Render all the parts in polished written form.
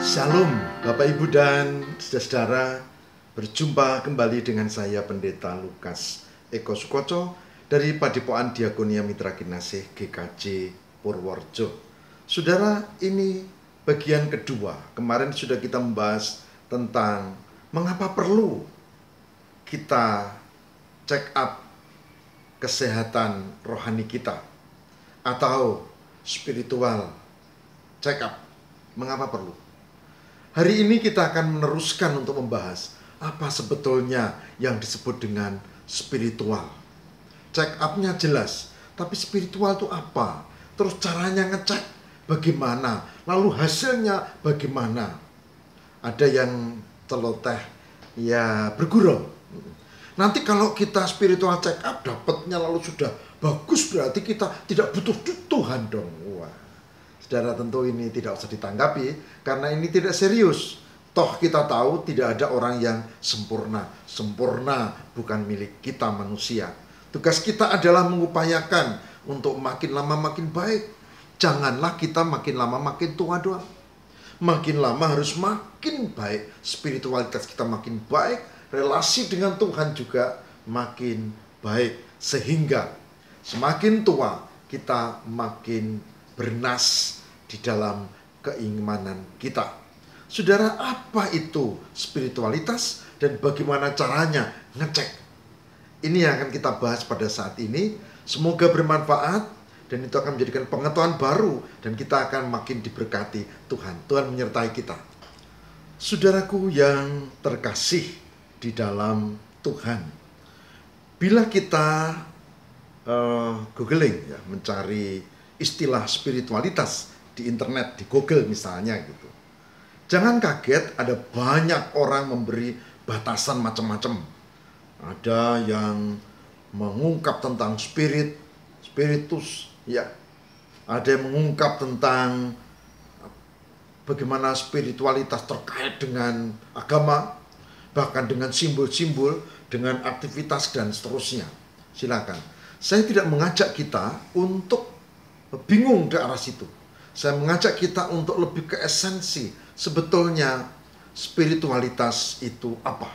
Shalom Bapak Ibu dan saudara-saudara, berjumpa kembali dengan saya Pendeta Lukas Eko Sukoco dari Padepokan Diakonia Mitra Kinasih GKJ Purworejo. Saudara, ini bagian kedua. Kemarin sudah kita membahas tentang mengapa perlu kita check up kesehatan rohani kita atau spiritual check up. Mengapa perlu? Hari ini kita akan meneruskan untuk membahas apa sebetulnya yang disebut dengan spiritual. Check up-nya jelas, tapi spiritual itu apa? Terus caranya ngecek bagaimana? Lalu hasilnya bagaimana? Ada yang celoteh, ya bergurau. Nanti kalau kita spiritual check up dapatnya lalu sudah bagus, berarti kita tidak butuh Tuhan dong. Wah. Saudara, tentu ini tidak usah ditanggapi karena ini tidak serius. Toh kita tahu tidak ada orang yang sempurna. Sempurna bukan milik kita manusia. Tugas kita adalah mengupayakan untuk makin lama makin baik. Janganlah kita makin lama makin tua doang. Makin lama harus makin baik. Spiritualitas kita makin baik. Relasi dengan Tuhan juga makin baik. Sehingga semakin tua kita makin bernas di dalam keimanan kita. Saudara, apa itu spiritualitas dan bagaimana caranya ngecek? Ini yang akan kita bahas pada saat ini. Semoga bermanfaat dan itu akan menjadikan pengetahuan baru dan kita akan makin diberkati Tuhan. Tuhan menyertai kita. Saudaraku yang terkasih di dalam Tuhan, bila kita googling ya, mencari istilah spiritualitas di internet, di Google misalnya gitu. Jangan kaget, ada banyak orang memberi batasan macam-macam. Ada yang mengungkap tentang spiritus, ya. Ada yang mengungkap tentang bagaimana spiritualitas terkait dengan agama, bahkan dengan simbol-simbol, dengan aktivitas dan seterusnya. Silakan. Saya tidak mengajak kita untuk bingung di arah situ. Saya mengajak kita untuk lebih ke esensi. Sebetulnya spiritualitas itu apa?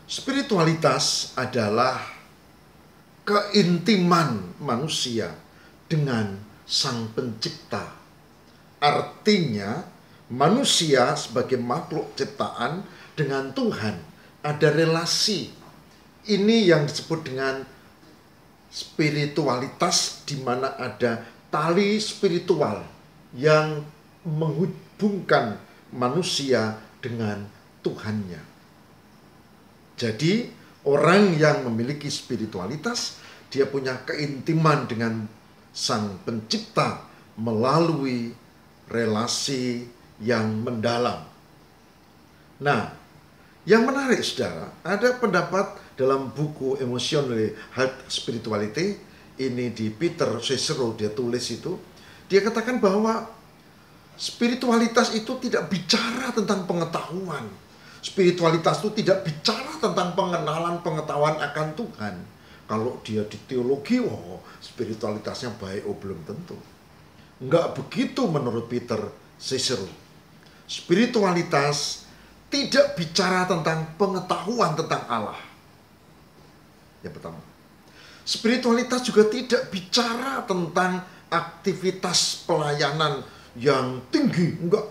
Spiritualitas adalah keintiman manusia dengan Sang Pencipta. Artinya manusia sebagai makhluk ciptaan dengan Tuhan ada relasi. Ini yang disebut dengan spiritualitas, di mana ada tali spiritual yang menghubungkan manusia dengan Tuhannya. Jadi orang yang memiliki spiritualitas, dia punya keintiman dengan Sang Pencipta melalui relasi yang mendalam. Nah, yang menarik saudara, ada pendapat dalam buku Emotional Health Spirituality, ini di Peter Cicero, dia tulis itu, dia katakan bahwa spiritualitas itu tidak bicara tentang pengetahuan. Spiritualitas itu tidak bicara tentang pengenalan pengetahuan akan Tuhan. Kalau dia di teologi, oh spiritualitasnya baik, oh belum tentu. Enggak begitu menurut Peter Cicero. Spiritualitas tidak bicara tentang pengetahuan tentang Allah. Yang pertama, spiritualitas juga tidak bicara tentang aktivitas pelayanan yang tinggi, enggak.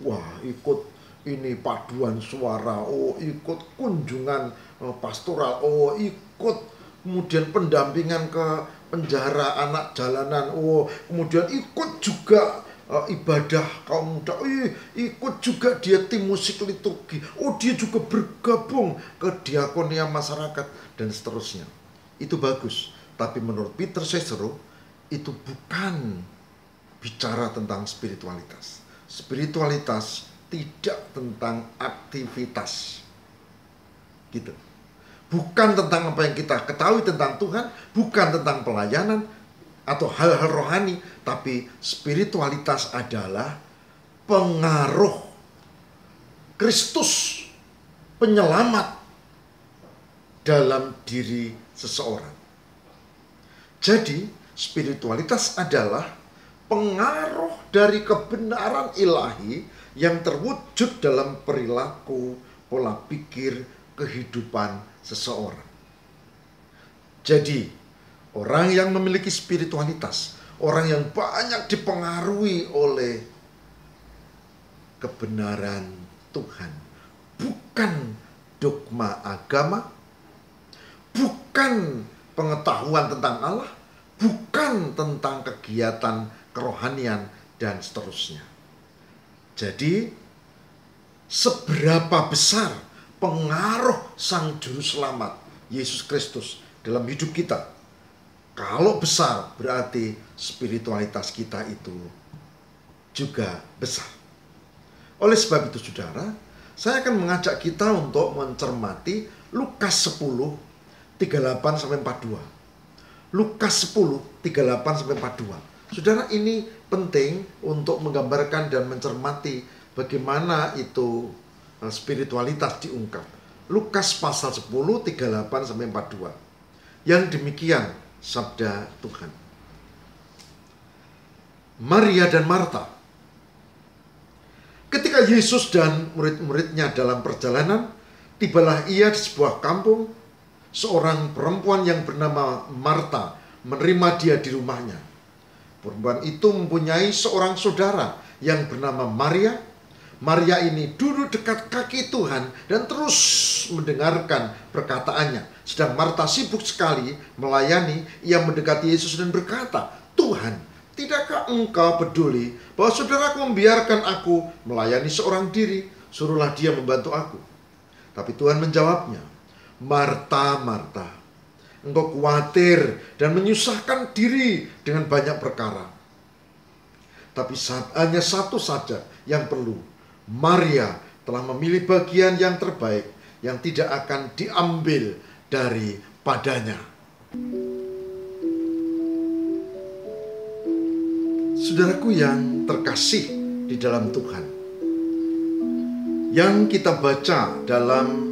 Wah, ikut ini paduan suara, oh ikut kunjungan pastoral, oh ikut kemudian pendampingan ke penjara anak jalanan, oh kemudian ikut juga ibadah kaum muda, ikut juga dia tim musik liturgi, oh dia juga bergabung ke diakonia masyarakat dan seterusnya. Itu bagus, tapi menurut Peter Cicero itu bukan bicara tentang spiritualitas. Spiritualitas tidak tentang aktivitas, gitu. Bukan tentang apa yang kita ketahui tentang Tuhan, bukan tentang pelayanan atau hal-hal rohani, tapi spiritualitas adalah pengaruh Kristus penyelamat dalam diri seseorang. Jadi spiritualitas adalah pengaruh dari kebenaran ilahi yang terwujud dalam perilaku, pola pikir, kehidupan seseorang. Jadi, orang yang memiliki spiritualitas, orang yang banyak dipengaruhi oleh kebenaran Tuhan, bukan dogma agama, bukan pengetahuan tentang Allah, bukan tentang kegiatan kerohanian, dan seterusnya. Jadi, seberapa besar pengaruh Sang Juru Selamat, Yesus Kristus, dalam hidup kita? Kalau besar, berarti spiritualitas kita itu juga besar. Oleh sebab itu, saudara, saya akan mengajak kita untuk mencermati Lukas 10, 38-42. Lukas 10, 38-42. Saudara, ini penting untuk menggambarkan dan mencermati bagaimana itu spiritualitas diungkap. Lukas pasal 10, 38-42. Yang demikian sabda Tuhan. Maria dan Marta. Ketika Yesus dan murid-muridnya dalam perjalanan, tibalah ia di sebuah kampung. Seorang perempuan yang bernama Marta menerima dia di rumahnya. Perempuan itu mempunyai seorang saudara yang bernama Maria. Maria ini duduk dekat kaki Tuhan dan terus mendengarkan perkataannya. Sedang Marta sibuk sekali melayani. Ia mendekati Yesus dan berkata, "Tuhan, tidakkah engkau peduli bahwa saudaraku membiarkan aku melayani seorang diri? Suruhlah dia membantu aku." Tapi Tuhan menjawabnya, "Marta, Marta, engkau khawatir dan menyusahkan diri dengan banyak perkara. Tapi hanya satu saja yang perlu. Maria telah memilih bagian yang terbaik yang tidak akan diambil daripadanya." Saudaraku yang terkasih di dalam Tuhan, yang kita baca dalam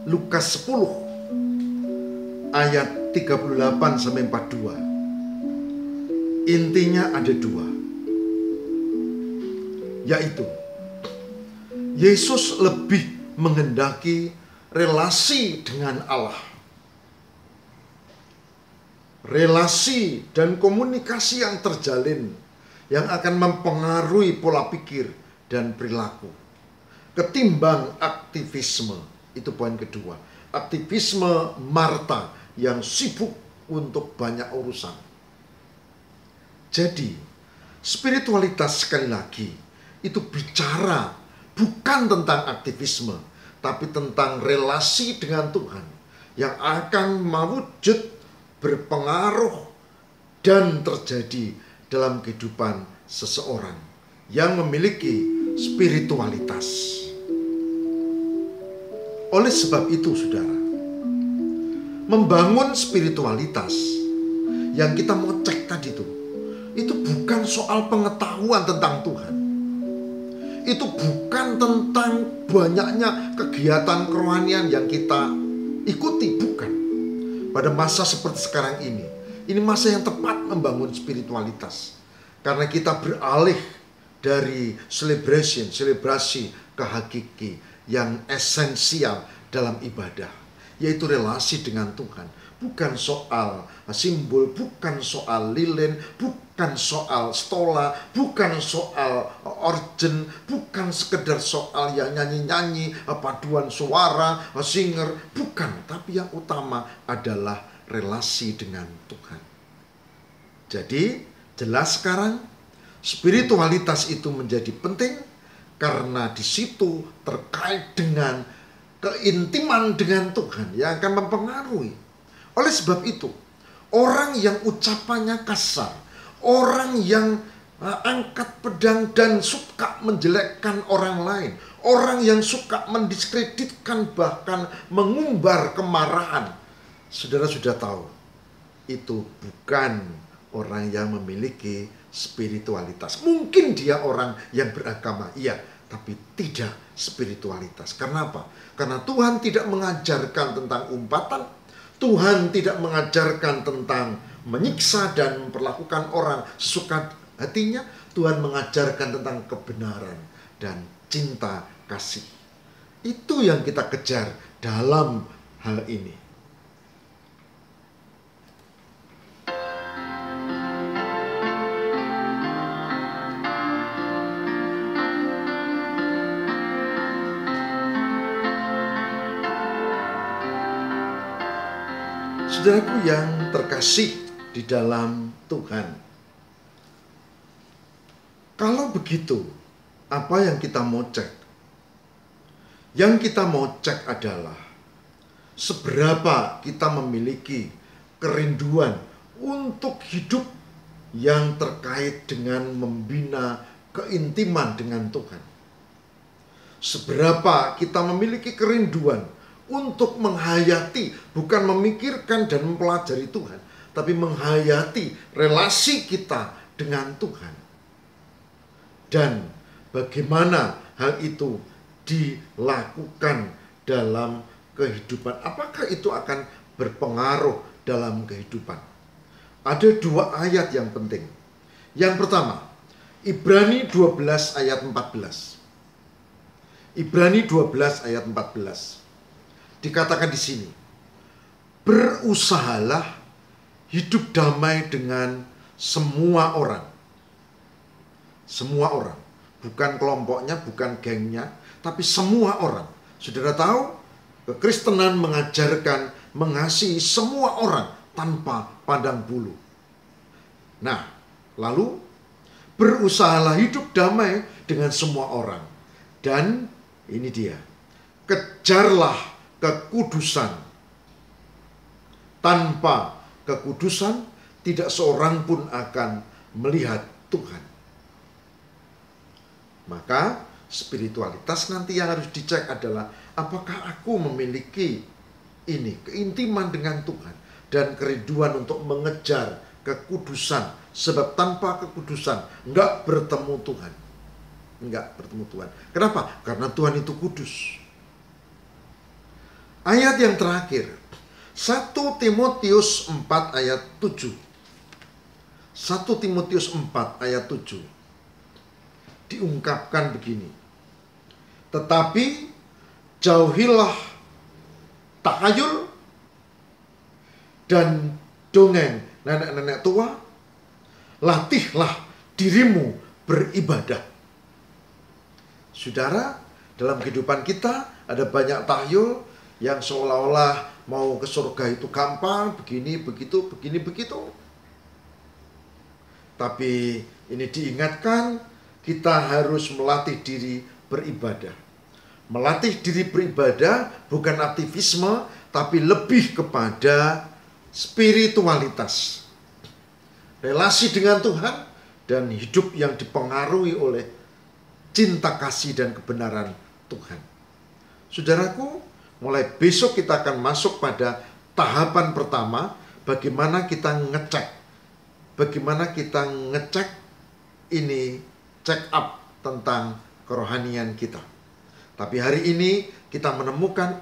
Lukas 10 ayat 38-42. Intinya ada dua, yaitu Yesus lebih menghendaki relasi dengan Allah. Relasi dan komunikasi yang terjalin yang akan mempengaruhi pola pikir dan perilaku, ketimbang aktivisme. Itu poin kedua. Aktivisme Marta yang sibuk untuk banyak urusan. Jadi, spiritualitas sekali lagi itu bicara bukan tentang aktivisme, tapi tentang relasi dengan Tuhan yang akan mewujud, berpengaruh, dan terjadi dalam kehidupan seseorang yang memiliki spiritualitas. Oleh sebab itu, saudara, membangun spiritualitas yang kita mau cek tadi itu bukan soal pengetahuan tentang Tuhan. Itu bukan tentang banyaknya kegiatan kerohanian yang kita ikuti, bukan. Pada masa seperti sekarang ini masa yang tepat membangun spiritualitas. Karena kita beralih dari selebrasi ke hakiki yang esensial dalam ibadah, yaitu relasi dengan Tuhan. Bukan soal simbol, bukan soal lilin, bukan soal stola, bukan soal organ, bukan sekedar soal yang nyanyi-nyanyi, paduan suara, singer, bukan. Tapi yang utama adalah relasi dengan Tuhan. Jadi, jelas sekarang spiritualitas itu menjadi penting karena di situ terkait dengan keintiman dengan Tuhan yang akan mempengaruhi. Oleh sebab itu, orang yang ucapannya kasar, orang yang angkat pedang dan suka menjelekkan orang lain, orang yang suka mendiskreditkan bahkan mengumbar kemarahan, saudara sudah tahu, itu bukan orang yang memiliki spiritualitas. Mungkin dia orang yang beragama, iya, tapi tidak spiritualitas. Karena apa? Karena Tuhan tidak mengajarkan tentang umpatan, Tuhan tidak mengajarkan tentang menyiksa dan memperlakukan orang sesuka hatinya. Tuhan mengajarkan tentang kebenaran, dan cinta kasih. Itu yang kita kejar dalam hal ini. Saudaraku yang terkasih di dalam Tuhan, kalau begitu, apa yang kita mau cek? Yang kita mau cek adalah seberapa kita memiliki kerinduan untuk hidup yang terkait dengan membina keintiman dengan Tuhan. Seberapa kita memiliki kerinduan untuk menghayati, bukan memikirkan dan mempelajari Tuhan, tapi menghayati relasi kita dengan Tuhan. Dan bagaimana hal itu dilakukan dalam kehidupan. Apakah itu akan berpengaruh dalam kehidupan? Ada 2 ayat yang penting. Yang pertama, Ibrani 12 ayat 14. Ibrani 12 ayat 14. Dikatakan di sini, berusahalah hidup damai dengan semua orang. Semua orang. Bukan kelompoknya, bukan gengnya, tapi semua orang. Saudara tahu, kekristenan mengajarkan mengasihi semua orang tanpa pandang bulu. Nah, lalu berusahalah hidup damai dengan semua orang. Dan ini dia, kejarlah kekudusan. Tanpa kekudusan, tidak seorang pun akan melihat Tuhan. Maka spiritualitas nanti yang harus dicek adalah, apakah aku memiliki ini, keintiman dengan Tuhan dan kerinduan untuk mengejar kekudusan. Sebab tanpa kekudusan enggak bertemu Tuhan. Enggak bertemu Tuhan. Kenapa? Karena Tuhan itu kudus. Ayat yang terakhir, 1 Timotius 4 ayat 7. 1 Timotius 4 ayat 7. Diungkapkan begini. Tetapi jauhilah tahayul dan dongeng nenek-nenek tua. Latihlah dirimu beribadah. Saudara, dalam kehidupan kita ada banyak tahyul yang seolah-olah mau ke surga itu gampang, begini, begitu, begini, begitu. Tapi ini diingatkan, kita harus melatih diri beribadah. Melatih diri beribadah bukan aktivisme, tapi lebih kepada spiritualitas. Relasi dengan Tuhan dan hidup yang dipengaruhi oleh cinta kasih dan kebenaran Tuhan. Saudaraku, mulai besok kita akan masuk pada tahapan pertama, bagaimana kita ngecek. Bagaimana kita ngecek ini, check up tentang kerohanian kita. Tapi hari ini kita menemukan,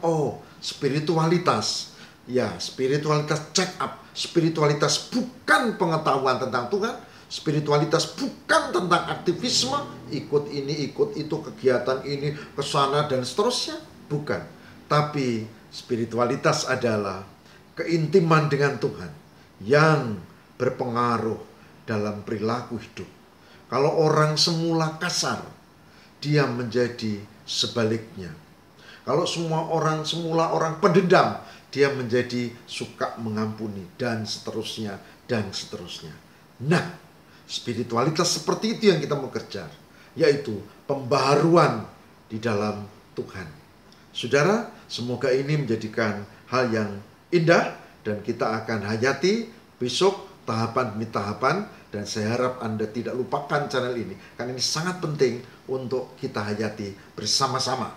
spiritualitas. Ya, spiritualitas check up. Spiritualitas bukan pengetahuan tentang Tuhan. Spiritualitas bukan tentang aktivisme, ikut ini, ikut itu, kegiatan ini, kesana dan seterusnya. Bukan. Tapi spiritualitas adalah keintiman dengan Tuhan yang berpengaruh dalam perilaku hidup. Kalau orang semula kasar, dia menjadi sebaliknya. Kalau semua orang semula orang pendendam, dia menjadi suka mengampuni dan seterusnya dan seterusnya. Nah, spiritualitas seperti itu yang kita mau kejar, yaitu pembaharuan di dalam Tuhan. Saudara, semoga ini menjadikan hal yang indah dan kita akan hayati besok tahapan demi tahapan, dan saya harap Anda tidak lupakan channel ini karena ini sangat penting untuk kita hayati bersama-sama.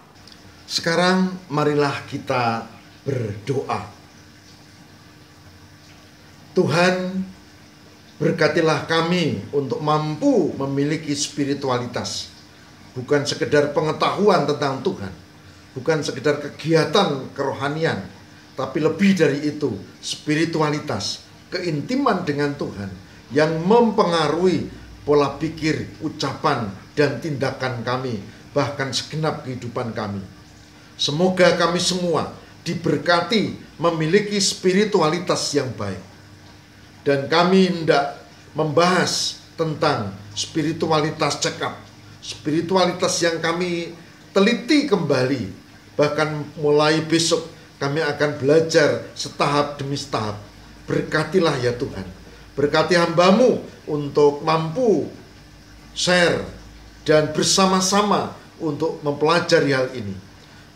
Sekarang marilah kita berdoa. Tuhan, berkatilah kami untuk mampu memiliki spiritualitas, bukan sekedar pengetahuan tentang Tuhan, bukan sekedar kegiatan kerohanian, tapi lebih dari itu, spiritualitas, keintiman dengan Tuhan yang mempengaruhi pola pikir, ucapan, dan tindakan kami bahkan segenap kehidupan kami. Semoga kami semua diberkati memiliki spiritualitas yang baik. Dan kami hendak membahas tentang spiritualitas cekap, spiritualitas yang kami teliti kembali. Bahkan mulai besok kami akan belajar setahap demi setahap. Berkatilah ya Tuhan, berkati hamba-Mu untuk mampu share dan bersama-sama untuk mempelajari hal ini.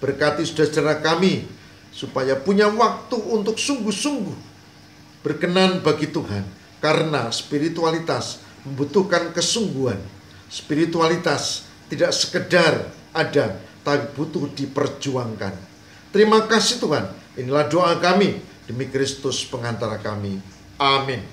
Berkati saudara-saudara kami supaya punya waktu untuk sungguh-sungguh berkenan bagi Tuhan, karena spiritualitas membutuhkan kesungguhan. Spiritualitas tidak sekedar ada, tapi butuh diperjuangkan. Terima kasih Tuhan. Inilah doa kami demi Kristus pengantara kami. Amin.